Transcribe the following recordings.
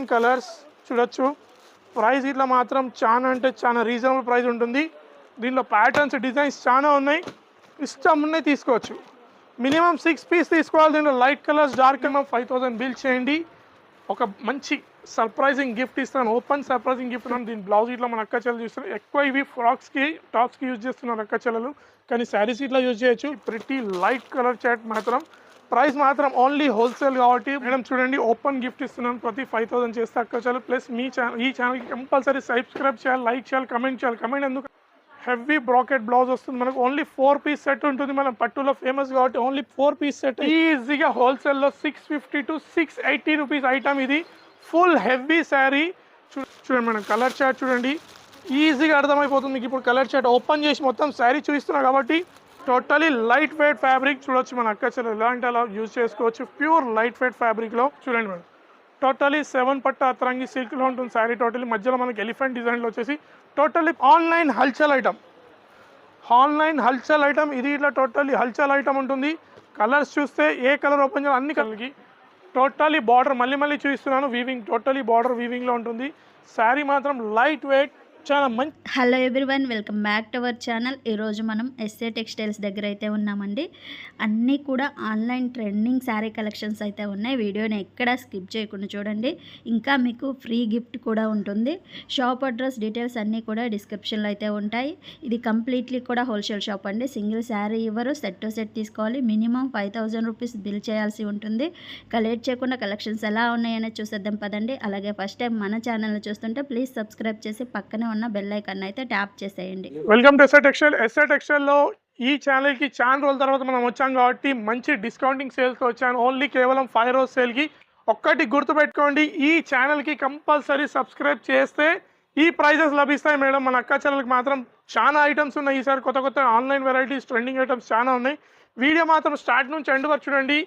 Different colours చూడొచ్చు. Price ఇట్లా మాత్రం చాలా అంటే చాలా రీజనబుల్ ప్రైస్ ఉంటుంది. దీనిలో ప్యాటర్న్స్ డిజైన్స్ చాలా ఉన్నాయి, ఇష్టం ఉన్నాయి తీసుకోవచ్చు. మినిమం 6 పీస్ తీసుకోవాలి. దీనిలో light colours dark colour 5000 bill చేయండి. ఒక మంచి సర్ప్రైజింగ్ గిఫ్ట్ ఇస్తాను, ఓపెన్ సర్ప్రైజింగ్ గిఫ్ట్. దీని బ్లౌజ్ ఇట్లా మన అక్క చెల్లెలు చూస్తున్నారు. ఎక్కువ ఇవి ఫ్రాక్స్కి టాప్స్కి యూజ్ చేస్తున్నారు అక్క చెల్లెలు, కానీ శారీస్ ఇట్లా యూజ్ చేయొచ్చు. ప్రతి లైట్ కలర్ చాట్ మాత్రం ప్రైస్ మాత్రం ఓన్లీ హోల్సేల్ కాబట్టి మేడం చూడండి ఓపెన్ గిఫ్ట్ ఇస్తున్నాను. ప్రతి 5000 చేస్తే అక్క చెల్లెలు. ప్లస్ మీ ఛానల్ ఈ ఛానల్కి కంపల్సరీ సబ్స్క్రైబ్ చేయాలి, లైక్ చేయాలి, కమెంట్ చేయాలి. కమెంట్ ఎందుకు, హెవీ బ్రాకెట్ బ్లౌజ్ వస్తుంది మనకు. ఓన్లీ 4 పీస్ సెట్ ఉంటుంది. మనం పట్టులో ఫేమస్ కాబట్టి ఓన్లీ 4 పీస్ సెట్ ఈజీగా హోల్సేల్లో 650 to 680 రూపీస్ ఐటమ్. ఇది ఫుల్ హెవీ శారీ. చూడండి మేడం కలర్ చార్ట్ చూడండి, ఈజీగా అర్థమైపోతుంది మీకు. ఇప్పుడు కలర్ చార్ట్ ఓపెన్ చేసి మొత్తం శారీ చూపిస్తున్నా కాబట్టి టోటలీ లైట్ వెయిట్ ఫ్యాబ్రిక్ చూడొచ్చు. మన అక్క చెల్లెలు ఎలాంటి అలా యూజ్ చేసుకోవచ్చు. ప్యూర్ లైట్ వెయిట్ ఫ్యాబ్రిక్లో చూడండి మేడం. టోటలీ 7 పట్టు అత్రంగి సిల్క్లో ఉంటుంది శారీ. టోటలీ మధ్యలో మనకి ఎలిఫెంట్ డిజైన్లో వచ్చేసి టోటలీ ఆన్లైన్ హల్చల్ ఐటమ్. ఆన్లైన్ హల్చల్ ఐటమ్ ఇది. ఇట్లా టోటలీ హల్చల్ ఐటమ్ ఉంటుంది. కలర్స్ చూస్తే ఏ కలర్ ఓపెన్ చేయాలి అన్ని కలర్కి. టోటలీ బార్డర్ మళ్ళీ చూపిస్తున్నాను, వీవింగ్ టోటలీ బార్డర్ వీవింగ్లో ఉంటుంది. శారీ మాత్రం లైట్ వెయిట్ చాలా మంచి. Hello everyone, welcome back to our channel. ఈరోజు మనం ఎస్ఏ టెక్స్టైల్స్ దగ్గర అయితే ఉన్నామండి. అన్నీ కూడా ఆన్లైన్ ట్రెండింగ్ శారీ కలెక్షన్స్ అయితే ఉన్నాయి. వీడియోని ఎక్కడా స్కిప్ చేయకుండా చూడండి. ఇంకా మీకు ఫ్రీ గిఫ్ట్ కూడా ఉంటుంది. షాప్ అడ్రస్ డీటెయిల్స్ అన్నీ కూడా డిస్క్రిప్షన్లో అయితే ఉంటాయి. ఇది కంప్లీట్లీ కూడా హోల్సేల్ షాప్ అండి. సింగిల్ శారీ ఇవ్వరు, సెట్ టు సెట్ తీసుకోవాలి. మినిమం 5000 రూపీస్ బిల్ చేయాల్సి ఉంటుంది. లేట్ చేయకుండా కలెక్షన్స్ ఎలా ఉన్నాయనే చూసేద్దాం పదండి. అలాగే ఫస్ట్ టైం మన ఛానల్ని చూస్తుంటే ప్లీజ్ సబ్స్క్రైబ్ చేసి పక్కనే ఉన్న బెల్ ఐకాన్ అయితే ట్యాప్ చేసేయండి. Welcome to SA textile. SA టెక్స్టైల్లో ఈ ఛానల్కి చాలా రోజుల తర్వాత మనం వచ్చాం కాబట్టి మంచి డిస్కౌంటింగ్ సేల్స్తో వచ్చాను. ఓన్లీ కేవలం 5 రోజు సేల్కి. ఒక్కటి గుర్తుపెట్టుకోండి, ఈ ఛానల్కి కంపల్సరీ సబ్స్క్రైబ్ చేస్తే ఈ ప్రైజెస్ లభిస్తాయి మేడం. మన అక్క ఛానల్కి మాత్రం చాలా ఐటమ్స్ ఉన్నాయి. ఈసారి కొత్త ఆన్లైన్ వెరైటీస్ ట్రెండింగ్ ఐటమ్స్ చాలా ఉన్నాయి. వీడియో మాత్రం స్టార్ట్ నుంచి ఎండ్ వరకు చూడండి.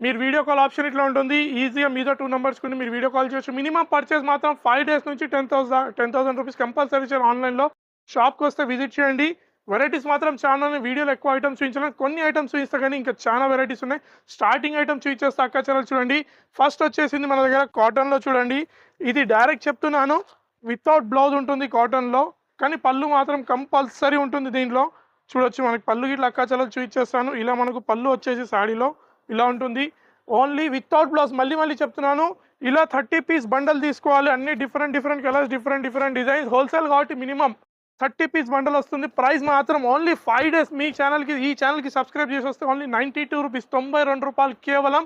మీరు వీడియో కాల్ ఆప్షన్ ఇట్లా ఉంటుంది. ఈజీగా మీద 2 నెంబర్స్ కొని మీరు వీడియో కాల్ చేయొచ్చు. మినిమం పర్చేస్ మాత్రం 5 డేస్ నుంచి 10,000 రూపీస్ కంపల్సరీ చేయాలి. ఆన్లైన్లో షాప్కి వస్తే విజిట్ చేయండి. వెరైటీస్ మాత్రం చాలా ఉన్నాయి. వీడియోలో ఎక్కువ ఐటమ్స్ చూపించలేదు, కొన్ని ఐటమ్స్ చూపిస్తా కానీ ఇంకా చాలా వెరైటీస్ ఉన్నాయి. స్టార్టింగ్ ఐటమ్ చూపించేస్తే అక్క ఛానల్ చూడండి. ఫస్ట్ వచ్చేసింది మన దగ్గర కాటన్లో చూడండి. ఇది డైరెక్ట్ చెప్తున్నాను, వితౌట్ బ్లౌజ్ ఉంటుంది కాటన్లో, కానీ పళ్ళు మాత్రం కంపల్సరీ ఉంటుంది దీంట్లో. చూడొచ్చు మనకి పళ్ళు ఇట్లా అక్క ఛానల్ చూపించేస్తాను. ఇలా మనకు పళ్ళు వచ్చేసి సాడీలో ఇలా ఉంటుంది. Only without blouse. మళ్ళీ చెప్తున్నాను, ఇలా 30 పీస్ బండల్ తీసుకోవాలి. అన్ని different colours, different designs. Wholesale కాబట్టి మినిమం 30 పీస్ బండల్ వస్తుంది. ప్రైస్ మాత్రం ఓన్లీ 5 డేస్. మీ ఛానల్కి ఈ ఛానల్కి సబ్స్క్రైబ్ చేసి వస్తే ఓన్లీ 92 రూపీస్, 92 రూపాయలు కేవలం.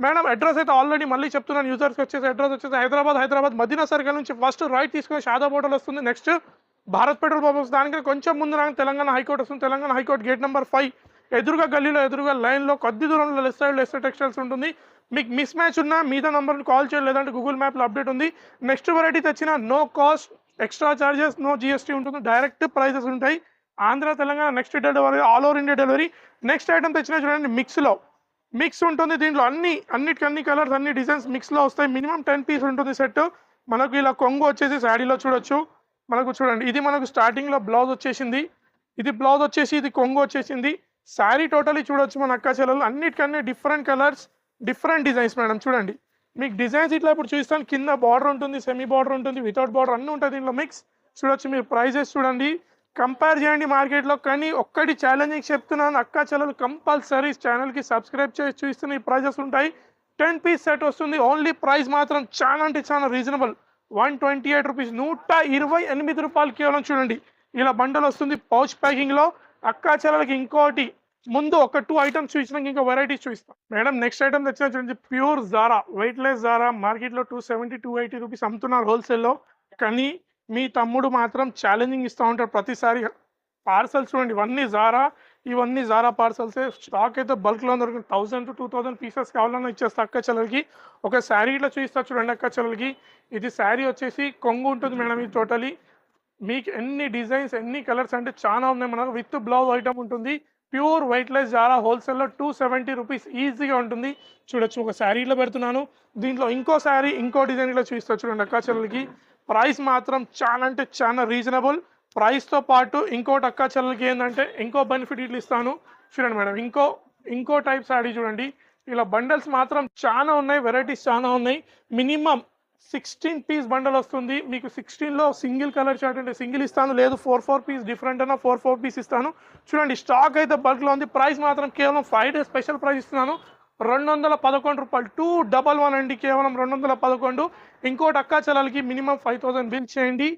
మేడం అడ్రస్ అయితే ఆల్రెడీ మళ్ళీ చెప్తున్నాను యూజర్స్కి వచ్చేసి. అడ్రస్ వచ్చేసి హైదరాబాద్ మదీనా సర్కిల్ నుంచి ఫస్ట్ రైట్ తీసుకుని షాదాబ్ హోటల్ వస్తుంది. నెక్స్ట్ భారత్ పెట్రోల్ పంప్ వస్తుంది. దానికి కొంచెం ముందు నాకు తెలంగాణ హైకోర్టు వస్తుంది. తెలంగాణ హైకోర్టు గేట్ నెంబర్ 5 ఎదురుగా గల్లీలో ఎదురుగా లైన్లో కొద్ది దూరంలో లెఫ్ట్ సైడ్లో ఎస్ఏ టెక్స్టైల్స్ ఉంటుంది. మీకు మిస్ మ్యాచ్ ఉన్నా మీద నెంబర్ని కాల్ చేయాలి, లేదంటే గూగుల్ మ్యాప్లో అప్డేట్ ఉంది. నెక్స్ట్ వెరైటీ తెచ్చిన no cost, extra charges, no GST ఉంటుంది. డైరెక్ట్ ప్రైజెస్ ఉంటాయి. Andhra Telangana next delivery, all over India delivery. Next item తెచ్చినా చూడండి, మిక్స్ ఉంటుంది. దీంట్లో అన్ని కలర్స్, అన్ని డిజైన్స్ మిక్స్లో వస్తాయి. మినిమం 10 పీస్ ఉంటుంది సెట్. మనకు ఇలా కొంగు వచ్చేసి శాడీలో చూడొచ్చు. మనకు చూడండి, ఇది మనకు స్టార్టింగ్లో బ్లౌజ్ వచ్చేసింది. ఇది బ్లౌజ్ వచ్చేసి ఇది కొంగు వచ్చేసింది. శారీ టోటలీ చూడొచ్చు మన అక్క చెల్లెలు. అన్నిటికన్నీ different colours, different designs madam. చూడండి మీకు డిజైన్స్ ఇట్లా ఇప్పుడు చూస్తాను. కింద బార్డర్ ఉంటుంది, సెమీ బార్డర్ ఉంటుంది, వితౌట్ బార్డర్ అన్నీ ఉంటుంది దీంట్లో మిక్స్. చూడొచ్చు మీరు ప్రైజెస్ చూడండి, కంపేర్ చేయండి మార్కెట్లో. కానీ ఒక్కటి ఛాలెంజింగ్ చెప్తున్నాను, అక్క చెల్లెలు కంపల్సరీ ఛానల్కి సబ్స్క్రైబ్ చేసి చూస్తున్న ఈ ప్రైజెస్ ఉంటాయి. 10 పీస్ సెట్ వస్తుంది. ఓన్లీ ప్రైస్ మాత్రం చాలా అంటే చాలా రీజనబుల్, 128 రూపీస్, 128 రూపాయలు కేవలం. చూడండి ఇలా బండల్ వస్తుంది పౌచ్ ప్యాకింగ్లో. అక్క చెల్లెలకి ఇంకోటి ముందు ఒక 2 ఐటమ్స్ చూపించినాక ఇంకా వెరైటీస్ చూపిస్తాం మేడం. నెక్స్ట్ ఐటమ్ తెచ్చిన చూడండి, ప్యూర్ జారా, వెయిట్లెస్ జారా. మార్కెట్లో 270, 280 రూపీస్ అమ్ముతున్నారు హోల్సేల్లో. కానీ మీ తమ్ముడు మాత్రం ఛాలెంజింగ్ ఇస్తూ ఉంటాడు ప్రతిసారి. పార్సల్స్ చూడండి, ఇవన్నీ జారా పార్సల్సే. స్టాక్ అయితే బల్క్లో దొరుకుతుంది. 1000 to 2000 పీసెస్ కావాలన్నా ఇచ్చేస్తా అక్క చెల్లెలకి. ఒక శారీ ఇట్లా చూపిస్తా చూడండి అక్క చెల్లెలకి. ఇది శారీ వచ్చేసి కొంగు ఉంటుంది మేడం. ఇది టోటలీ మీకు ఎన్ని డిజైన్స్, ఎన్ని కలర్స్ అంటే చాలా ఉన్నాయి. మనకు విత్ బ్లౌజ్ ఐటమ్ ఉంటుంది. ప్యూర్ వెయిట్లెస్ జారా హోల్సేల్లో 270 రూపీస్ ఈజీగా ఉంటుంది. చూడొచ్చు ఒక శారీలో పెడుతున్నాను. దీంట్లో ఇంకో శారీ, ఇంకో డిజైన్ ఇట్లా చూపిస్తా చూడండి అక్క చెల్లెలకి. ప్రైస్ మాత్రం చాలా అంటే చాలా రీజనబుల్. ప్రైస్తో పాటు ఇంకోటి అక్క చెల్లెలకి ఏంటంటే ఇంకో బెనిఫిట్ ఇట్లా ఇస్తాను చూడండి మేడం. ఇంకో టైప్ శారీ చూడండి. ఇలా బండల్స్ మాత్రం చాలా ఉన్నాయి, వెరైటీస్ చాలా ఉన్నాయి. మినిమం 16 పీస్ బండల్ వస్తుంది మీకు. 16లో సింగిల్ కలర్ చార్ట్ అంటే సింగిల్ ఇస్తాను, లేదు 4 పీస్ డిఫరెంట్ అన్న 4 పీస్ ఇస్తాను. చూడండి స్టాక్ అయితే బల్క్లో ఉంది. ప్రైస్ మాత్రం కేవలం 5 డేస్ స్పెషల్ ప్రైస్ ఇస్తున్నాను, 211 రూపాయలు. 211 అండి, కేవలం 211. ఇంకోటి అక్కా చెల్లెలకి మినిమం 5000 బిల్ చేయండి,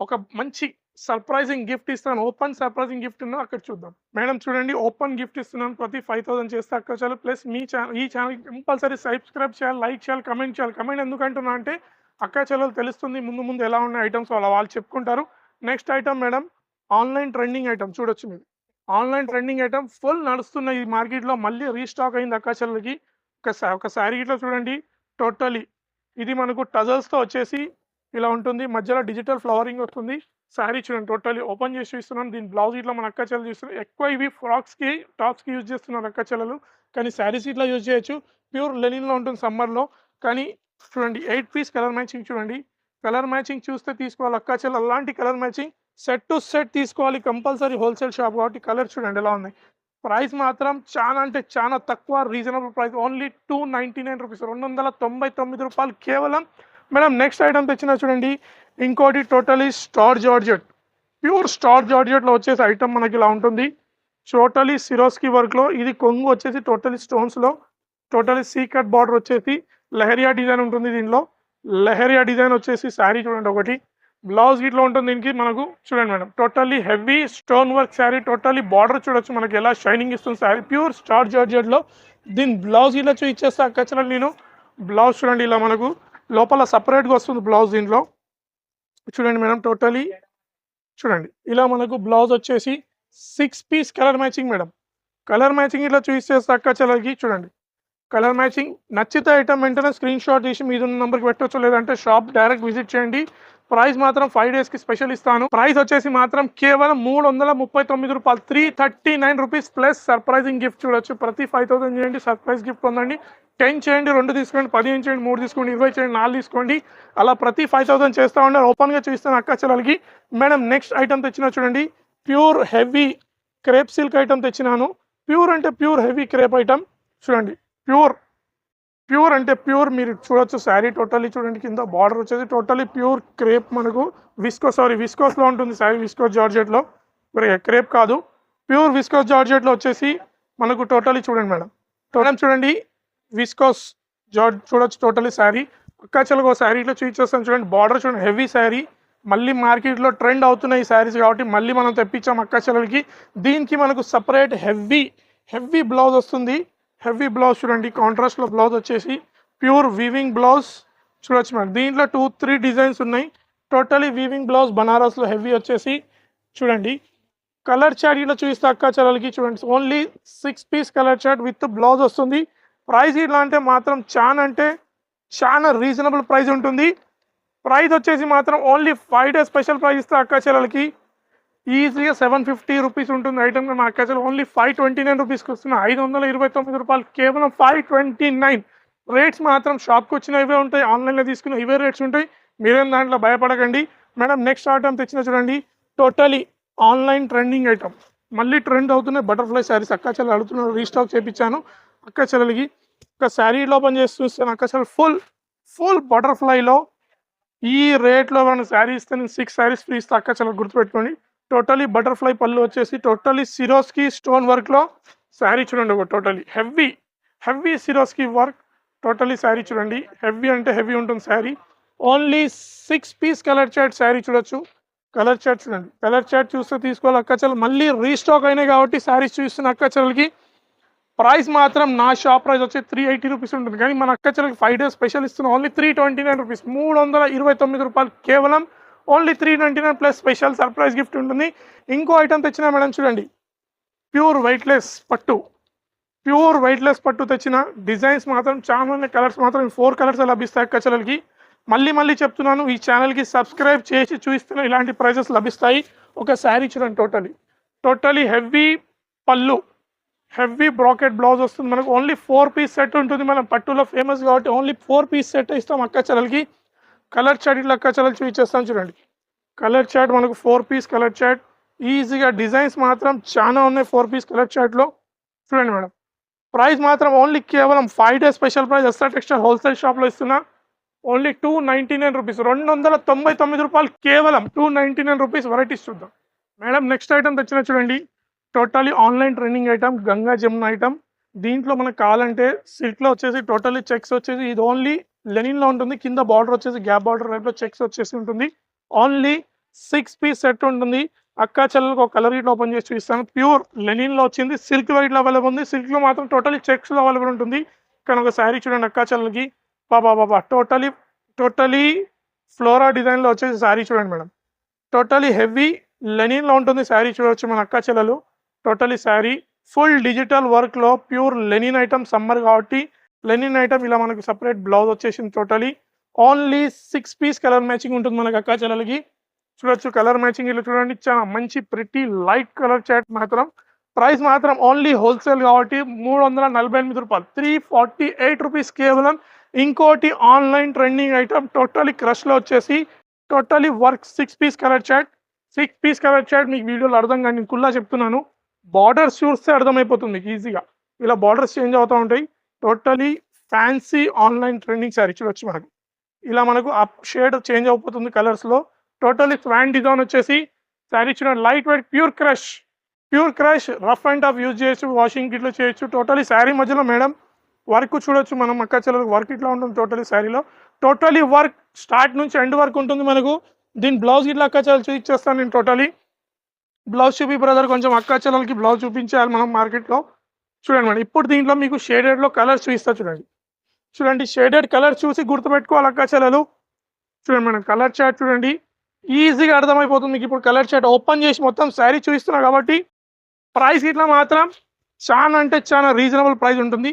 ఒక మంచి సర్ప్రైజింగ్ గిఫ్ట్ ఇస్తాను. ఓపెన్ సర్ప్రైజింగ్ గిఫ్ట్ ఉన్నా అక్కడ చూద్దాం. మేడం చూడండి, ఓపెన్ గిఫ్ట్ ఇస్తున్నాను. ప్రతి 5000 చేస్తే అక్క చాలు. ప్లస్ మీ ఈ ఛానల్ కంపల్సరీ సబ్స్క్రైబ్ చేయాలి, లైక్ చేయాలి, కమెంట్ చేయాలి. కమెంట్ ఎందుకంటున్నా అంటే అక్క చెల్లెలు తెలుస్తుంది ముందు ముందు ఎలా ఉన్నాయి ఐటమ్స్, వాళ్ళు చెప్పుకుంటారు. Next item madam, online trending item చూడొచ్చు మీరు. ఆన్లైన్ ట్రెండింగ్ ఐటమ్ ఫుల్ నడుస్తున్న ఈ మార్కెట్లో మళ్ళీ రీస్టాక్ అయింది అక్క చెల్లెలకి. ఒక శారీ ఇట్లా చూడండి, టోటలీ ఇది మనకు టజల్స్తో వచ్చేసి ఇలా ఉంటుంది, మధ్యలో డిజిటల్ ఫ్లవరింగ్ వస్తుంది. శారీ చూడండి టోటలీ ఓపెన్ చేసి చూస్తున్నాను. దీని బ్లౌజ్ ఇట్లా మన అక్క చెల్లెలు చూస్తున్నారు. ఎక్కువ ఇవి ఫ్రాక్స్కి టాప్స్కి యూజ్ చేస్తున్నారు అక్క చెల్లెలు, కానీ శారీస్ ఇట్లా యూజ్ చేయొచ్చు. ప్యూర్ లెనిన్లో ఉంటుంది సమ్మర్లో. కానీ చూడండి 8 పీస్ కలర్ మ్యాచింగ్ చూడండి. కలర్ మ్యాచింగ్ చూస్తే తీసుకోవాలి అక్క చెల్లెలు, అలాంటి colour matching set to set తీసుకోవాలి కంపల్సరీ. హోల్సేల్ షాప్ కాబట్టి కలర్ చూడండి ఎలా ఉన్నాయి. ప్రైస్ మాత్రం చాలా అంటే చాలా తక్కువ, రీజనబుల్ ప్రైస్, ఓన్లీ 299 రూపీస్, 299 రూపాయలు కేవలం. మేడం నెక్స్ట్ ఐటమ్ తెచ్చిన చూడండి, ఇంకోటి totally star georgette, pure star జార్జెట్లో వచ్చేసి ఐటమ్ మనకి ఇలా ఉంటుంది. టోటలీ సిరోస్కి వర్క్లో, ఇది కొంగు వచ్చేసి టోటలీ స్టోన్స్లో, టోటలీ సీకట్ బార్డర్ వచ్చేసి లెహరియా డిజైన్ ఉంటుంది దీనిలో. లెహరియా డిజైన్ వచ్చేసి శారీ చూడండి ఒకటి, బ్లౌజ్ ఇట్లా ఉంటుంది దీనికి మనకు. చూడండి madam totally heavy stone work sari, totally border చూడొచ్చు మనకి ఎలా షైనింగ్ ఇస్తుంది శారీ, ప్యూర్ స్టార్ జార్జెట్లో. దీని బ్లౌజ్ ఇలా ఇచ్చేస్తా అక్కచనల్ నేను. బ్లౌజ్ చూడండి ఇలా మనకు లోపల సపరేట్గా వస్తుంది బ్లౌజ్ దీంట్లో. చూడండి మేడం టోటలీ చూడండి ఇలా మనకు బ్లౌజ్ వచ్చేసి 6 piece colour matching madam. Colour matching ఇట్లా చూసేస్తా అక్కచలకి. చూడండి కలర్ మ్యాచింగ్ నచ్చితే ఐటమ్ వెంటనే స్క్రీన్ షాట్ తీసి మీద ఉన్న నెంబర్కి పెట్టవచ్చు, లేదంటే షాప్ డైరెక్ట్ విజిట్ చేయండి. ప్రైస్ మాత్రం 5 డేస్కి స్పెషల్ ఇస్తాను. ప్రైస్ వచ్చేసి మాత్రం కేవలం 339 రూపాయలు, 339 రూపీస్ ప్లస్ సర్ప్రైజింగ్ గిఫ్ట్ చూడొచ్చు. ప్రతి 5000 చేయండి సర్ప్రైజ్ గిఫ్ట్ పొందండి. 10 చేయండి 2 తీసుకోండి, 15 చేయండి 3 తీసుకోండి, 20 చేయండి 4 తీసుకోండి. అలా ప్రతి 5000 చేస్తూ ఉండాలి. ఓపెన్గా చూస్తాను అక్క చెల్లెలకి. మేడం నెక్స్ట్ ఐటమ్ తెచ్చినా చూడండి, pure heavy crepe silk item తెచ్చినాను. ప్యూర్ అంటే ప్యూర్ హెవీ క్రేప్ ఐటమ్ చూడండి. ప్యూర్ అంటే ప్యూర్ మీరు చూడొచ్చు శారీ టోటల్లీ చూడండి. కింద బార్డర్ వచ్చేసి టోటల్లీ ప్యూర్ క్రేప్ మనకు విస్కోస్లో ఉంటుంది శారీ, విస్కోస్ జార్జెట్లో. క్రేప్ కాదు, ప్యూర్ విస్కోస్ జార్జెట్లో వచ్చేసి మనకు టోటల్లీ చూడండి మేడం. చూడండి విస్కోస్ చూడొచ్చు టోటల్లీ శారీ. అక్కాచలకు శారీ ఇట్లా చూపించేస్తాను చూడండి. బార్డర్ చూడండి హెవీ శారీ, మళ్ళీ మార్కెట్లో ట్రెండ్ అవుతున్నాయి ఈ శారీస్ కాబట్టి మళ్ళీ మనం తెప్పించాం అక్కాచలకి. దీనికి మనకు సపరేట్ హెవీ బ్లౌజ్ వస్తుంది. హెవీ బ్లౌజ్ చూడండి, కాంట్రాస్ట్లో బ్లౌజ్ వచ్చేసి ప్యూర్ వీవింగ్ బ్లౌజ్ చూడొచ్చు మేడం. దీంట్లో 2-3 డిజైన్స్ ఉన్నాయి. టోటలీ వీవింగ్ బ్లౌజ్ బనారస్లో హెవీ వచ్చేసి చూడండి. కలర్ చార్ట్ ఇట్లా చూపిస్తే అక్క చెల్లెలకి చూడండి. Only 6 piece colour chart with blouse వస్తుంది. ప్రైస్ ఇట్లా అంటే మాత్రం చాలా రీజనబుల్ ప్రైస్ ఉంటుంది. ప్రైస్ వచ్చేసి మాత్రం ఓన్లీ 5 డేస్ స్పెషల్ ప్రైస్ ఇస్తే అక్క చెల్లెలకి ఈజీగా 750 రూపీస్ ఉంటుంది ఐటమ్. మా అక్క చెల్లెలు ఓన్లీ 529 రూపీస్కి వస్తున్నా, 529 రూపాయలు కేవలం 529. రేట్స్ మాత్రం షాప్కి వచ్చిన ఇవే ఉంటాయి, ఆన్లైన్లో తీసుకున్న ఇవే రేట్స్ ఉంటాయి. మీరేం దాంట్లో భయపడకండి. మేడం నెక్స్ట్ ఐటమ్ తెచ్చిన చూడండి, టోటలీ ఆన్లైన్ ట్రెండింగ్ ఐటమ్. మళ్ళీ ట్రెండ్ అవుతున్నాయి బటర్ఫ్లై శారీస్. అక్క చెల్లెలు అడుగుతున్నారు, రీస్టాక్ చేయించాను అక్క చెల్లెలకి. ఒక శారీ ఓపెన్ చేసి చూస్తాను అక్క చెల్లెలు ఫుల్ బటర్ఫ్లైలో. ఈ రేట్లో ఏమైనా శారీ ఇస్తే నేను 6 శారీస్ ఫ్రీ ఇస్తే అక్క చెల్లెలు గుర్తుపెట్టుకోండి. టోటలీ బటర్ఫ్లై పళ్ళు వచ్చేసి టోటలీ సిరోస్కి స్టోన్ వర్క్లో శారీ చూడండి. ఒక టోటలీ హెవీ సిరోస్కి వర్క్ టోటలీ శారీ చూడండి. హెవీ అంటే హెవీ ఉంటుంది sari. Only 6 piece colour chart sari చూడొచ్చు. కలర్ చార్ట్ చూడండి, కలర్ చార్ట్ చూస్తే తీసుకోవాలి అక్క చెల్లెలు. మళ్ళీ రీస్టాక్ అయినాయి కాబట్టి శారీస్ చూస్తున్న అక్క చెల్లెలకి. ప్రైస్ మాత్రం నా షాప్ ప్రైస్ వచ్చి 380 రూపీస్ ఉంటుంది, కానీ మన అక్క చెల్లెలకి 5 డేస్ స్పెషల్ ఇస్తున్నాం. ఓన్లీ 329 రూపీస్, 329 రూపాయలు కేవలం. Only 399 plus special surprise gift ఉంటుంది. ఇంకో ఐటమ్ తెచ్చిన మేడం చూడండి, ప్యూర్ వెయిట్లెస్ పట్టు తెచ్చిన. డిజైన్స్ మాత్రం చాలా ఉన్నాయి, కలర్స్ మాత్రం 4 కలర్స్ లభిస్తాయి అక్క చెల్లెలకి. మళ్ళీ చెప్తున్నాను, ఈ ఛానల్కి సబ్స్క్రైబ్ చేసి చూపిస్తున్న ఇలాంటి ప్రైజెస్ లభిస్తాయి. ఒక శారీ చూడండి, టోటలీ హెవీ పళ్ళు, హెవీ బ్రాకెట్ బ్లౌజ్ వస్తుంది మనకు. ఓన్లీ 4 పీస్ సెట్ ఉంటుంది. మనం పట్టులో ఫేమస్ కాబట్టి ఓన్లీ 4 పీస్ సెట్ ఇస్తాం అక్క చెల్లెలకి. కలర్ చార్ట్ ఇట్లా అక్క చెల్లెలు చూపించేస్తాను చూడండి. కలర్ చార్ట్ మనకు 4 పీస్ కలర్ చార్ట్ ఈజీగా. డిజైన్స్ మాత్రం చాలా ఉన్నాయి 4 పీస్ కలర్ చార్ట్లో చూడండి మేడం. ప్రైస్ మాత్రం ఓన్లీ కేవలం 5 days special price SR textile wholesale షాప్లో ఇస్తున్నా. ఓన్లీ 299 రూపీస్, 299 రూపాయలు కేవలం 299 రూపీస్. వెరైటీస్ చూద్దాం మేడం. నెక్స్ట్ ఐటమ్ తెచ్చిన చూడండి, totally online trending item, Ganga Jamuna item. దీంట్లో మనకు కావాలంటే సిల్క్లో వచ్చేసి టోటలీ చెక్స్ వచ్చేసి ఇది ఓన్లీ లెనిన్లో ఉంటుంది. కింద బార్డర్ వచ్చేసి గ్యాప్ బార్డర్ టైప్లో చెక్స్ వచ్చేసి ఉంటుంది. ఓన్లీ 6 పీస్ సెట్ ఉంటుంది. అక్కా చెల్లెలకు ఒక కలర్ ఇట్లా ఓపెన్ చేసి చూపిస్తాను. ప్యూర్ లెనిన్లో వచ్చింది, సిల్క్ వైట్లో అవైలబుల్ ఉంది. సిల్క్లో మాత్రం టోటలీ చెక్స్లో అవైలబుల్ ఉంటుంది. ఇక్కడ ఒక శారీ చూడండి అక్కా చెల్లెలకి, బాబా టోటలీ ఫ్లోరా డిజైన్లో వచ్చేసి శారీ చూడండి మేడం. టోటలీ హెవీ లెనిన్లో ఉంటుంది శారీ, చూడవచ్చు మన అక్కా చెల్లెలు. టోటలీ శారీ ఫుల్ డిజిటల్ వర్క్లో ప్యూర్ లెనిన్ ఐటమ్, సమ్మర్ కాబట్టి లెనిన్ ఐటమ్. ఇలా మనకు సపరేట్ బ్లౌజ్ వచ్చేసింది. Totally only 6 piece colour matching ఉంటుంది మనకు అక్కా చెల్లెలకి. చూడొచ్చు కలర్ మ్యాచింగ్ ఇలా చూడండి, చాలా మంచి ప్రిటీ లైట్ కలర్ చాట్. మాత్రం ప్రైస్ మాత్రం ఓన్లీ హోల్సేల్ కాబట్టి 348 రూపాయలు, 348 రూపీస్ కేవలం. ఇంకోటి ఆన్లైన్ ట్రెండింగ్ ఐటమ్ టోటలీ క్రష్లో వచ్చేసి totally work 6 piece colour chart. 6 piece colour chart మీకు వీడియోలో అర్థం కానీ నేను కుల్లా చెప్తున్నాను. బార్డర్స్ చూస్తే అర్థమైపోతుంది మీకు ఈజీగా. ఇలా బార్డర్స్ చేంజ్ అవుతూ ఉంటాయి. Totally fancy online trending sari చూడొచ్చు మనకు. ఇలా మనకు అప్ షేడ్ చేంజ్ అయిపోతుంది కలర్స్లో. టోటలీ స్వాన్ డిజైన్ వచ్చేసి శారీ చూడండి, light weight pure crush rough and tough use చేయొచ్చు, వాషింగ్ ఇట్లా చేయొచ్చు. టోటలీ శారీ మధ్యలో మేడం వర్క్ చూడొచ్చు మనం అక్కా చెల్లెలకు. వర్క్ ఇట్లా ఉంటుంది టోటలీ శారీలో. టోటలీ వర్క్ స్టార్ట్ నుంచి ఎండ్ వరకు ఉంటుంది మనకు. దీని బ్లౌజ్ ఇట్లా అక్కా చెల్లెలు చూపించేస్తాను నేను. టోటలీ బ్లౌజ్ చూపి బ్రదర్, కొంచెం అక్కా చెల్లెలకి బ్లౌజ్ చూపించాలి మనం మార్కెట్లో. చూడండి మేడం, ఇప్పుడు దీంట్లో మీకు షేడెడ్లో కలర్స్ చూపిస్తా చూడండి. షేడెడ్ కలర్ చూసి గుర్తుపెట్టుకోవాలి అక్కా చెల్లెలు. చూడండి మేడం, కలర్ చార్ట్ చూడండి, ఈజీగా అర్థమైపోతుంది మీకు. ఇప్పుడు కలర్ చార్ట్ ఓపెన్ చేసి మొత్తం శారీ చూపిస్తున్నా కాబట్టి ప్రైస్ ఇట్లా మాత్రం చాలా అంటే చాలా రీజనబుల్ ప్రైస్ ఉంటుంది.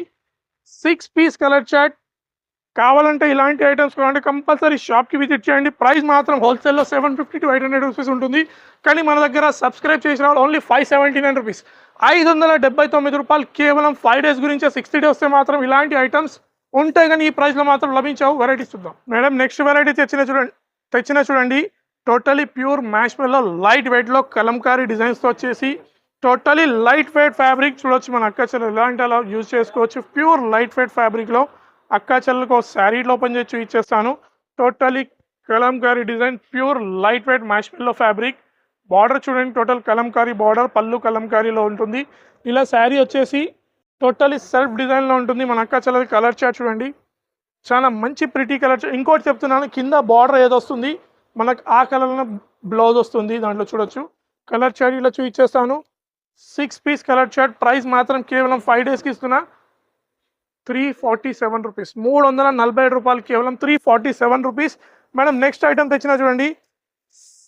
6 పీస్ కలర్ చార్ట్ కావాలంటే ఇలాంటి ఐటమ్స్ కావాలంటే కంపల్సరీ షాప్కి విజిట్ చేయండి. ప్రైస్ మాత్రం హోల్సేల్లో 750 to 800 రూపీస్ ఉంటుంది. కానీ మన దగ్గర సబ్స్క్రైబ్ చేసిన వాళ్ళు ఓన్లీ 579 రూపీస్, 579 రూపాయలు కేవలం. 5 డేస్ గురించి 60 డేస్ వస్తే మాత్రం ఇలాంటి ఐటమ్స్ ఉంటాయి, కానీ ఈ ప్రైస్లో మాత్రం లభించావు. వెరైటీస్ చూద్దాం మేడం. నెక్స్ట్ వెరైటీ తెచ్చిన చూడండి, టోటలీ ప్యూర్ మ్యాష్మెల్లో లైట్ వెయిట్లో కలంకారీ డిజైన్స్తో వచ్చేసి టోటలీ లైట్ వెయిట్ ఫ్యాబ్రిక్ చూడొచ్చు మన అక్కా చెల్లెలు. ఇలాంటి అలా యూజ్ చేసుకోవచ్చు. ప్యూర్ లైట్ వెయిట్ ఫ్యాబ్రిక్లో అక్కా చెల్లెలకు శారీలో ఓపెన్ చేసి ఇచ్చేస్తాను. Totally Kalamkari design, pure light weight marshmallow fabric. Border చూడండి, టోటల్ కలంకారీ బార్డర్, పళ్ళు కలంకారీలో ఉంటుంది. ఇలా శారీ వచ్చేసి టోటలీ సెల్ఫ్ డిజైన్లో ఉంటుంది మన అక్కా చెల్లెలు. కలర్ చార్ట్ చూడండి, చాలా మంచి ప్రిటీ కలర్. ఇంకోటి చెప్తున్నాను, కింద బార్డర్ ఏది వస్తుంది మనకు ఆ కలర్లో బ్లౌజ్ వస్తుంది దాంట్లో చూడొచ్చు. కలర్ చార్ట్ ఇలా చూపించేస్తాను. 6 పీస్ కలర్ చార్ట్. ప్రైస్ మాత్రం కేవలం 5 డేస్కి ఇస్తున్నా 347 రూపీస్, 347 రూపాయలు కేవలం, 347 రూపీస్ మేడం. నెక్స్ట్ ఐటమ్ తెచ్చినా చూడండి,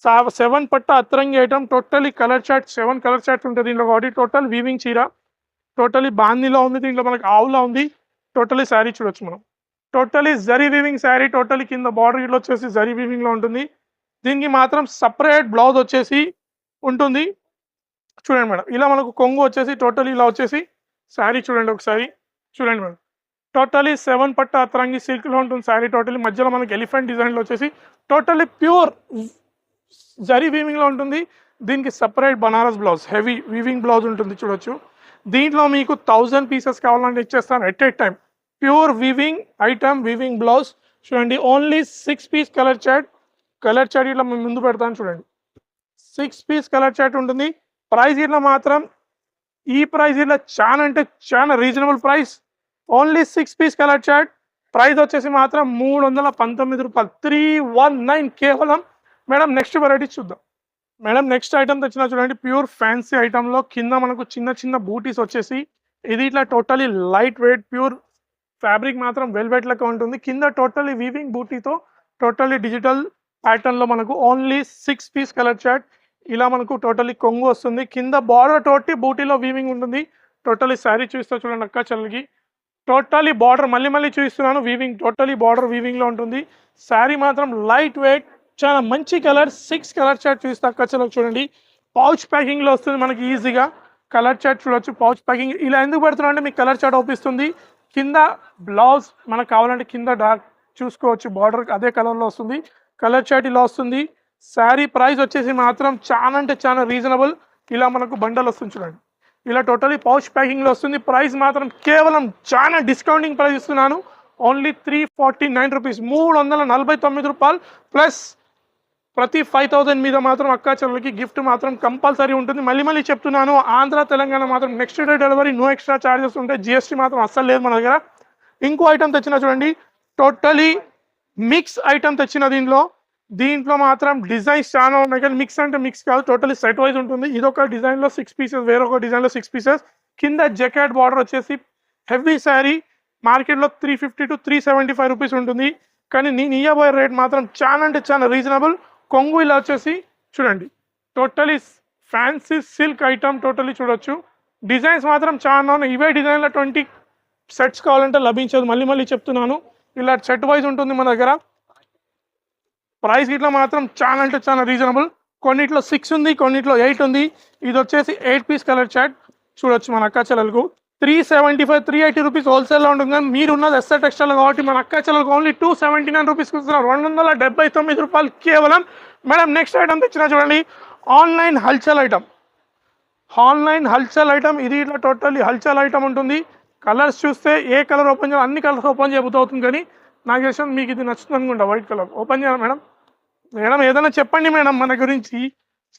7 పట్ట అత్తరంగి item. Totally colour chart, 7 colour chart ఉంటుంది దీంట్లో కాబట్టి. టోటల్ వీవింగ్ చీర, టోటలీ బాందీలో ఉంది, దీంట్లో మనకు ఆవులా ఉంది. టోటలీ శారీ చూడొచ్చు మనం. Totally zari weaving sari. Totally కింద బార్డర్ ఇట్లా వచ్చేసి జరీ వీవింగ్లో ఉంటుంది. దీనికి మాత్రం సపరేట్ బ్లౌజ్ వచ్చేసి ఉంటుంది. చూడండి మేడం, ఇలా మనకు కొంగు వచ్చేసి టోటలీ ఇలా వచ్చేసి శారీ చూడండి ఒకసారి. చూడండి మేడం, టోటలీ 7 పట్ట అత్తరంగి సిల్క్లో ఉంటుంది శారీ. టోటలీ మధ్యలో మనకి ఎలిఫెంట్ డిజైన్లో వచ్చేసి టోటలీ ప్యూర్ జరీ వీవింగ్లో ఉంటుంది. దీనికి separate Banaras blouse, heavy weaving blouse ఉంటుంది చూడొచ్చు. దీంట్లో మీకు 1000 పీసెస్ కావాలంటే ఇచ్చేస్తాను at a time. Pure weaving item, weaving blouse చూడండి. ఓన్లీ 6 పీస్ కలర్ చార్ట్ ఇట్లా ముందు పెడతాను చూడండి. 6 పీస్ కలర్ చార్ట్ ఉంటుంది. ప్రైస్ ఇట్లా మాత్రం ఈ ప్రైస్ ఇట్లా చాలా అంటే చాలా reasonable price. Only 6 piece colour chart. Price వచ్చేసి మాత్రం 319 రూపాయలు, 319 కేవలం మేడం. నెక్స్ట్ వెరైటీ చూద్దాం మేడం. నెక్స్ట్ ఐటమ్ తెచ్చినా చూడండి, ప్యూర్ ఫ్యాన్సీ ఐటమ్లో కింద మనకు చిన్న బూటీస్ వచ్చేసి ఇది ఇట్లా totally light weight pure fabric మాత్రం వెల్వెట్ లెక్క ఉంటుంది. కింద టోటలీ వీవింగ్ బూటీతో టోటలీ డిజిటల్ ప్యాటర్న్లో మనకు ఓన్లీ 6 పీస్ కలర్ చార్ట్. ఇలా మనకు టోటలీ కొంగు వస్తుంది. కింద బార్డర్ తోటి బూటీలో వీవింగ్ ఉంటుంది. టోటలీ శారీ చూస్తా చూడండి అక్కా చెల్లెలకి. టోటలీ బార్డర్ మళ్ళీ చూపిస్తున్నాను, వీవింగ్ టోటలీ బార్డర్ వీవింగ్లో ఉంటుంది. శారీ మాత్రం లైట్ వెయిట్, చాలా మంచి కలర్. 6 కలర్ చార్ట్ చూపిస్తా అక్కా చెల్లెలకి చూడండి. పౌచ్ ప్యాకింగ్లో వస్తుంది మనకి ఈజీగా. కలర్ చార్ట్ చూడొచ్చు, పౌచ్ ప్యాకింగ్. ఇలా ఎందుకు పెడుతున్నా అంటే మీకు కలర్ చార్ట్ అవుపిస్తుంది. కింద బ్లౌజ్ మనకు కావాలంటే కింద డార్క్ చూసుకోవచ్చు, బార్డర్ అదే కలర్లో వస్తుంది. కలర్ చార్ట్ ఇలా వస్తుంది. శారీ ప్రైస్ వచ్చేసి మాత్రం చాలా అంటే చాలా రీజనబుల్. ఇలా మనకు బండల్ వస్తుంది చూడండి. ఇలా టోటలీ పౌచ్ ప్యాకింగ్లో వస్తుంది. ప్రైస్ మాత్రం కేవలం చాలా డిస్కౌంటింగ్ ప్రైస్ ఇస్తున్నాను. ఓన్లీ 349 రూపీస్, 349 రూపాయలు ప్లస్ ప్రతి 5000 మీద మాత్రం అక్కా చెల్లెలకి గిఫ్ట్ మాత్రం కంపల్సరీ ఉంటుంది. మళ్ళీ చెప్తున్నాను, ఆంధ్ర తెలంగాణ మాత్రం next day delivery, no extra charges ఉంటాయి. జిఎస్టీ మాత్రం అస్సలు లేదు మన దగ్గర. ఇంకో ఐటమ్ తెచ్చిన చూడండి, టోటలీ మిక్స్ ఐటమ్ తెచ్చిన. దీంట్లో మాత్రం డిజైన్స్ చాలా ఉన్నాయి, కానీ మిక్స్ అంటే మిక్స్ కాదు, టోటలీ సెట్ వైజ్ ఉంటుంది. ఇదొక డిజైన్లో 6 పీసెస్, వేరొక డిజైన్లో 6 పీసెస్. కింద జకాట్ బార్డర్ వచ్చేసి హెవీ శారీ, మార్కెట్లో 350 to 375 రూపీస్ ఉంటుంది, కానీ నేను ఇయ్యబోయే రేట్ మాత్రం చాలా అంటే చాలా రీజనబుల్. కొంగు ఇలా వచ్చేసి చూడండి, totally fancy silk item, totally చూడొచ్చు. డిజైన్స్ మాత్రం చాలా ఉన్నాయి. ఇవే డిజైన్లో 20 సెట్స్ కావాలంటే లభించదు. మళ్ళీ చెప్తున్నాను, ఇలా సెట్ వైజ్ ఉంటుంది మన దగ్గర. ప్రైస్ ఇట్లా మాత్రం చాలా అంటే చాలా రీజనబుల్. కొన్నిట్లో 6 ఉంది, కొన్నిట్లో 8 ఉంది. ఇది వచ్చేసి 8 పీస్ కలర్ చాట్ చూడొచ్చు మన అక్కా చెల్లెలకు. 375, 380 రూపీస్ హోల్సేల్లో ఉంటుంది, కానీ మీరు ఉన్నది ఎస్ఆర్ టెక్స్టైల్ కాబట్టి మన అక్కా చెల్లెలకు ఓన్లీ 279 రూపీస్కి ఇస్తున్నారు, 279 రూపాయలు కేవలం. మేడం నెక్స్ట్ ఐటమ్ తెచ్చిన చూడండి, ఆన్లైన్ హల్చల్ ఐటమ్. ఆన్లైన్ హల్చల్ ఐటమ్ ఇది ఇట్లా టోటల్లీ హల్చల్ ఐటమ్ ఉంటుంది. కలర్స్ చూస్తే ఏ కలర్ ఓపెన్ చేయాలి, అన్ని కలర్స్ ఓపెన్ చేయబోతుంది, కానీ నాకు తెలిసిన మీకు ఇది నచ్చుతుంది అనుకుంటా. వైట్ కలర్ ఓపెన్ చేయాలి మేడం. మేడం ఏదైనా చెప్పండి మేడం, మన గురించి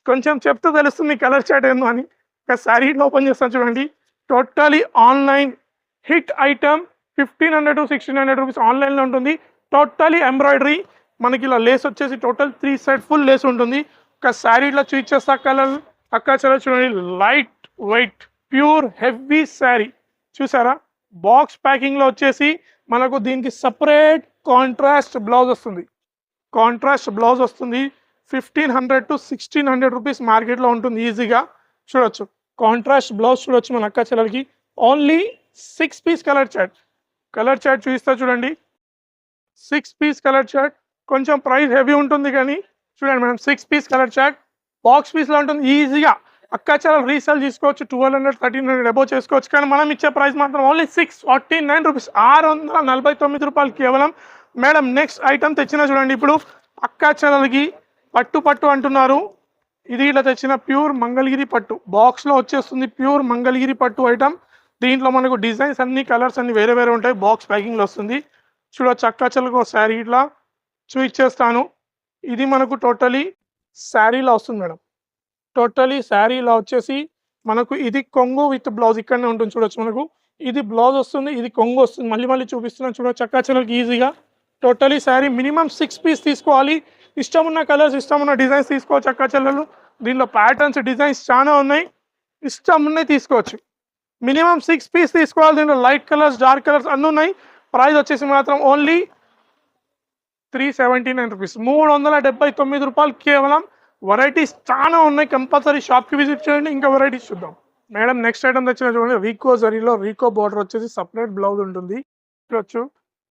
కొంచెం చెప్తే తెలుస్తుంది కలర్ చాట్ ఏందో అని. ఒక శారీ ఓపెన్ చేస్తాను చూడండి, totally online hit item. 1500 to 1600 rupees ఆన్లైన్లో ఉంటుంది. టోటలీ ఎంబ్రాయిడరీ, మనకి ఇలా లేస్ వచ్చేసి టోటల్ 3 సెట్ ఫుల్ లేస్ ఉంటుంది. ఒక శారీ ఇట్లా చూస్ చేస్తా కలర్ అక్కా చెల్లెలు చూడండి, light weight pure heavy sari చూసారా. బాక్స్ ప్యాకింగ్లో వచ్చేసి మనకు దీనికి సపరేట్ కాంట్రాస్ట్ బ్లౌజ్ వస్తుంది. 1500 to 1600 రూపీస్ మార్కెట్లో ఉంటుంది ఈజీగా. చూడొచ్చు కాంట్రాస్ట్ బ్లౌజ్ చూడొచ్చు మన అక్కా చెల్లెలకి. ఓన్లీ 6 పీస్ కలర్ చాట్ చూపిస్తా చూడండి. 6 పీస్ కలర్ చాట్ కొంచెం ప్రైస్ హెవీ ఉంటుంది, కానీ చూడండి madam 6 piece colour chart box పీస్లో ఉంటుంది. ఈజీగా అక్కా చెల్లెలు రీసేల్ చేసుకోవచ్చు, 1200, 1300 అబోవ్ చేసుకోవచ్చు, కానీ మనం ఇచ్చే ప్రైస్ మాత్రం ఓన్లీ 649 రూపీస్, 649 రూపాయలు కేవలం. మేడం నెక్స్ట్ ఐటమ్ తెచ్చిన చూడండి, ఇప్పుడు అక్కా చెల్లెలకి పట్టు అంటున్నారు. ఇది ఇలా తెచ్చిన ప్యూర్ మంగళగిరి పట్టు, బాక్స్లో వచ్చేస్తుంది ప్యూర్ మంగళగిరి పట్టు ఐటమ్. దీంట్లో మనకు డిజైన్స్ అన్ని కలర్స్ అన్ని వేరే ఉంటాయి, బాక్స్ ప్యాకింగ్లో వస్తుంది. చూడొచ్చు అక్కా చెల్లెలకు ఒక శారీ ఇట్లా చూపించేస్తాను. ఇది మనకు టోటలీ శారీలో వస్తుంది మేడం. టోటలీ శారీలో వచ్చేసి మనకు ఇది కొంగు విత్ బ్లౌజ్ ఇక్కడనే ఉంటుంది చూడొచ్చు. మనకు ఇది బ్లౌజ్ వస్తుంది, ఇది కొంగు వస్తుంది. మళ్ళీ చూపిస్తున్నాను చూడొచ్చు అక్కా చెల్లెలకి ఈజీగా. టోటలీ శారీ మినిమం 6 పీస్ తీసుకోవాలి. ఇష్టం ఉన్న కలర్స్, ఇష్టం ఉన్న డిజైన్స్ తీసుకోవచ్చు అక్కా చెల్లెలు. దీనిలో ప్యాటర్న్స్, డిజైన్స్ చాలా ఉన్నాయి, ఇష్టం ఉన్నాయి తీసుకోవచ్చు. మినిమం 6 పీస్ తీసుకోవాలి. దీనిలో లైట్ కలర్స్, డార్క్ కలర్స్ అన్నీ ఉన్నాయి. ప్రైస్ వచ్చేసి మాత్రం ఓన్లీ 379 రూపీస్, 379 రూపాయలు కేవలం. వెరైటీస్ చాలా ఉన్నాయి, కంపల్సరీ షాప్కి విజిట్ చేయండి. ఇంకా వెరైటీస్ చూద్దాం. మేడం నెక్స్ట్ ఐటమ్ తెచ్చిన చూడండి, రీకో జరీలో రీకో బార్డర్ వచ్చేసి సపరేట్ బ్లౌజ్ ఉంటుంది చూడొచ్చు.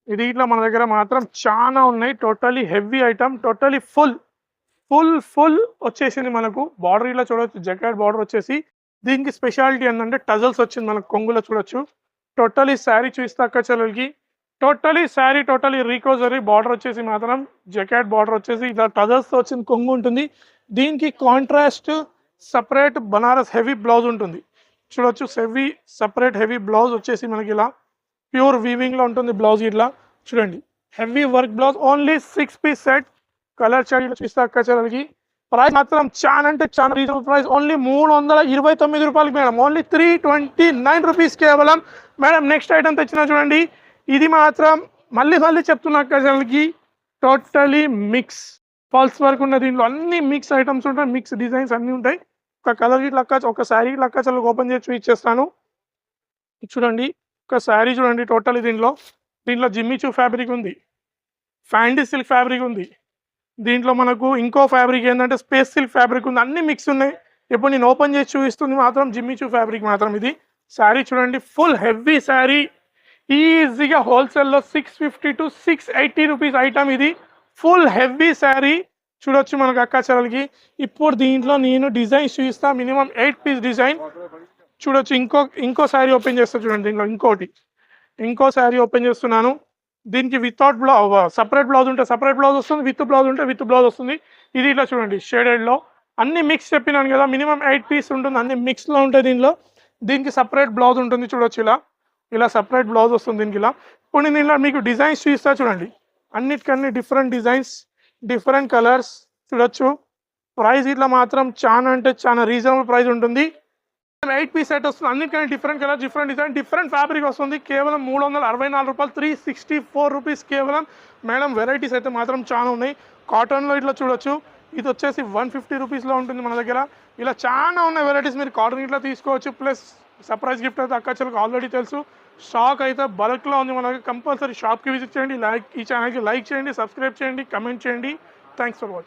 ఇది ఇట్లా మన దగ్గర మాత్రం చాలా ఉన్నాయి. Totally heavy item, totally full వచ్చేసింది మనకు. బార్డర్ ఇలా చూడొచ్చు, జకాట్ బార్డర్ వచ్చేసి. దీనికి స్పెషాలిటీ ఏంటంటే టజల్స్ వచ్చింది మనకు కొంగులో చూడొచ్చు. టోటలీ శారీ చూపిస్తా అక్కా చెల్లెలకి. టోటలీ శారీ టోటలీ రీకో జరీ, బార్డర్ వచ్చేసి మాత్రం జకాట్ బార్డర్ వచ్చేసి ఇలా టజల్స్తో వచ్చింది కొంగు ఉంటుంది. దీనికి contrast separate Banaras heavy blouse ఉంటుంది చూడొచ్చు. సపరేట్ హెవీ బ్లౌజ్ వచ్చేసి మనకి ఇలా ప్యూర్ వీవింగ్లో ఉంటుంది బ్లౌజ్. ఇట్లా చూడండి heavy work blouse. Only 6 piece set colour chart చూపిస్తా అక్కా చెల్లెలకి. ప్రైస్ మాత్రం చాలా అంటే చాలా రీజనబుల్ ప్రైస్, ఓన్లీ 329 రూపాయలకి మేడం. ఓన్లీ 329 రూపీస్ కేవలం. మేడం నెక్స్ట్ ఐటమ్ తెచ్చిన చూడండి, ఇది మాత్రం మళ్ళీ చెప్తున్నా అక్కా చెల్లెలకి, టోటలీ మిక్స్ ఫాల్స్ వర్క్ ఉన్న దీంట్లో అన్ని మిక్స్ ఐటమ్స్ ఉంటాయి, మిక్స్ డిజైన్స్ అన్నీ ఉంటాయి. ఒక కలర్ ఇట్లా ఒక శారీ అక్కా చెల్లెలకు ఓపెన్ చేసి ఇచ్చేస్తాను చూడండి. ఒక శారీ చూడండి, టోటలీ దీంట్లో జిమ్మిచూ ఫ్యాబ్రిక్ ఉంది, ఫ్యాండీ సిల్క్ ఫ్యాబ్రిక్ ఉంది. దీంట్లో మనకు ఇంకో ఫ్యాబ్రిక్ ఏంటంటే స్పేస్ సిల్క్ ఫ్యాబ్రిక్ ఉంది, అన్ని మిక్స్ ఉన్నాయి. ఇప్పుడు నేను ఓపెన్ చేసి చూపిస్తుంది మాత్రం జిమ్మిచూ ఫ్యాబ్రిక్ మాత్రం. ఇది శారీ చూడండి, ఫుల్ హెవీ శారీ, ఈజీగా హోల్సేల్లో 650 to 680 రూపీస్ ఐటమ్. ఇది ఫుల్ హెవీ శారీ చూడొచ్చు మనకు అక్కా చెల్లెలకి. ఇప్పుడు దీంట్లో నేను డిజైన్స్ చూపిస్తా, మినిమం 8 పీస్ డిజైన్ చూడొచ్చు. ఇంకో శారీ ఓపెన్ చేస్తా చూడండి. దీంట్లో ఇంకో శారీ ఓపెన్ చేస్తున్నాను. దీనికి వితౌట్ బ్లౌజ్, సపరేట్ బ్లౌజ్ ఉంటే సపరేట్ బ్లౌజ్ వస్తుంది, విత్ బ్లౌజ్ ఉంటే విత్ బ్లౌజ్ వస్తుంది. ఇది ఇట్లా చూడండి షేడెడ్లో అన్ని మిక్స్ చెప్పినాను కదా, మినిమం 8 పీస్ ఉంటుంది, అన్ని మిక్స్లో ఉంటాయి దీనిలో. దీనికి సపరేట్ బ్లౌజ్ ఉంటుంది చూడొచ్చు. ఇలా సపరేట్ బ్లౌజ్ వస్తుంది దీనికి. ఇలా ఇప్పుడు నేను ఇలా మీకు డిజైన్స్ చూపిస్తా చూడండి. అన్నిటికన్నీ డిఫరెంట్ డిజైన్స్, డిఫరెంట్ కలర్స్ చూడొచ్చు. ప్రైస్ ఇట్లా మాత్రం చాలా అంటే చాలా రీజనబుల్ ప్రైస్ ఉంటుంది. 8 పీస్ సెట్ వస్తుంది. అన్నిటికన్నా different colour, different design, different fabric వస్తుంది. కేవలం 364 రూపాయలు, 364 రూపీస్ కేవలం. మేడం వెరైటీస్ అయితే మాత్రం చాలా ఉన్నాయి. కాటన్లో ఇట్లా చూడొచ్చు. ఇది వచ్చేసి 150 రూపీస్లో ఉంటుంది మన దగ్గర. ఇలా చాలా ఉన్నాయి వెరైటీస్. మీరు కాటన్ ఇట్లా తీసుకోవచ్చు. ప్లస్ సర్ప్రైజ్ గిఫ్ట్ అయితే అక్కచెలకు ఆల్రెడీ తెలుసు. స్టాక్ అయితే బల్క్లో ఉంది మన దగ్గర. కంపల్సరీ షాప్కి విజిట్ చేయండి. ఈ ఛానల్కి లైక్ చేయండి, సబ్స్క్రైబ్ చేయండి, కమెంట్ చేయండి. Thanks for watching.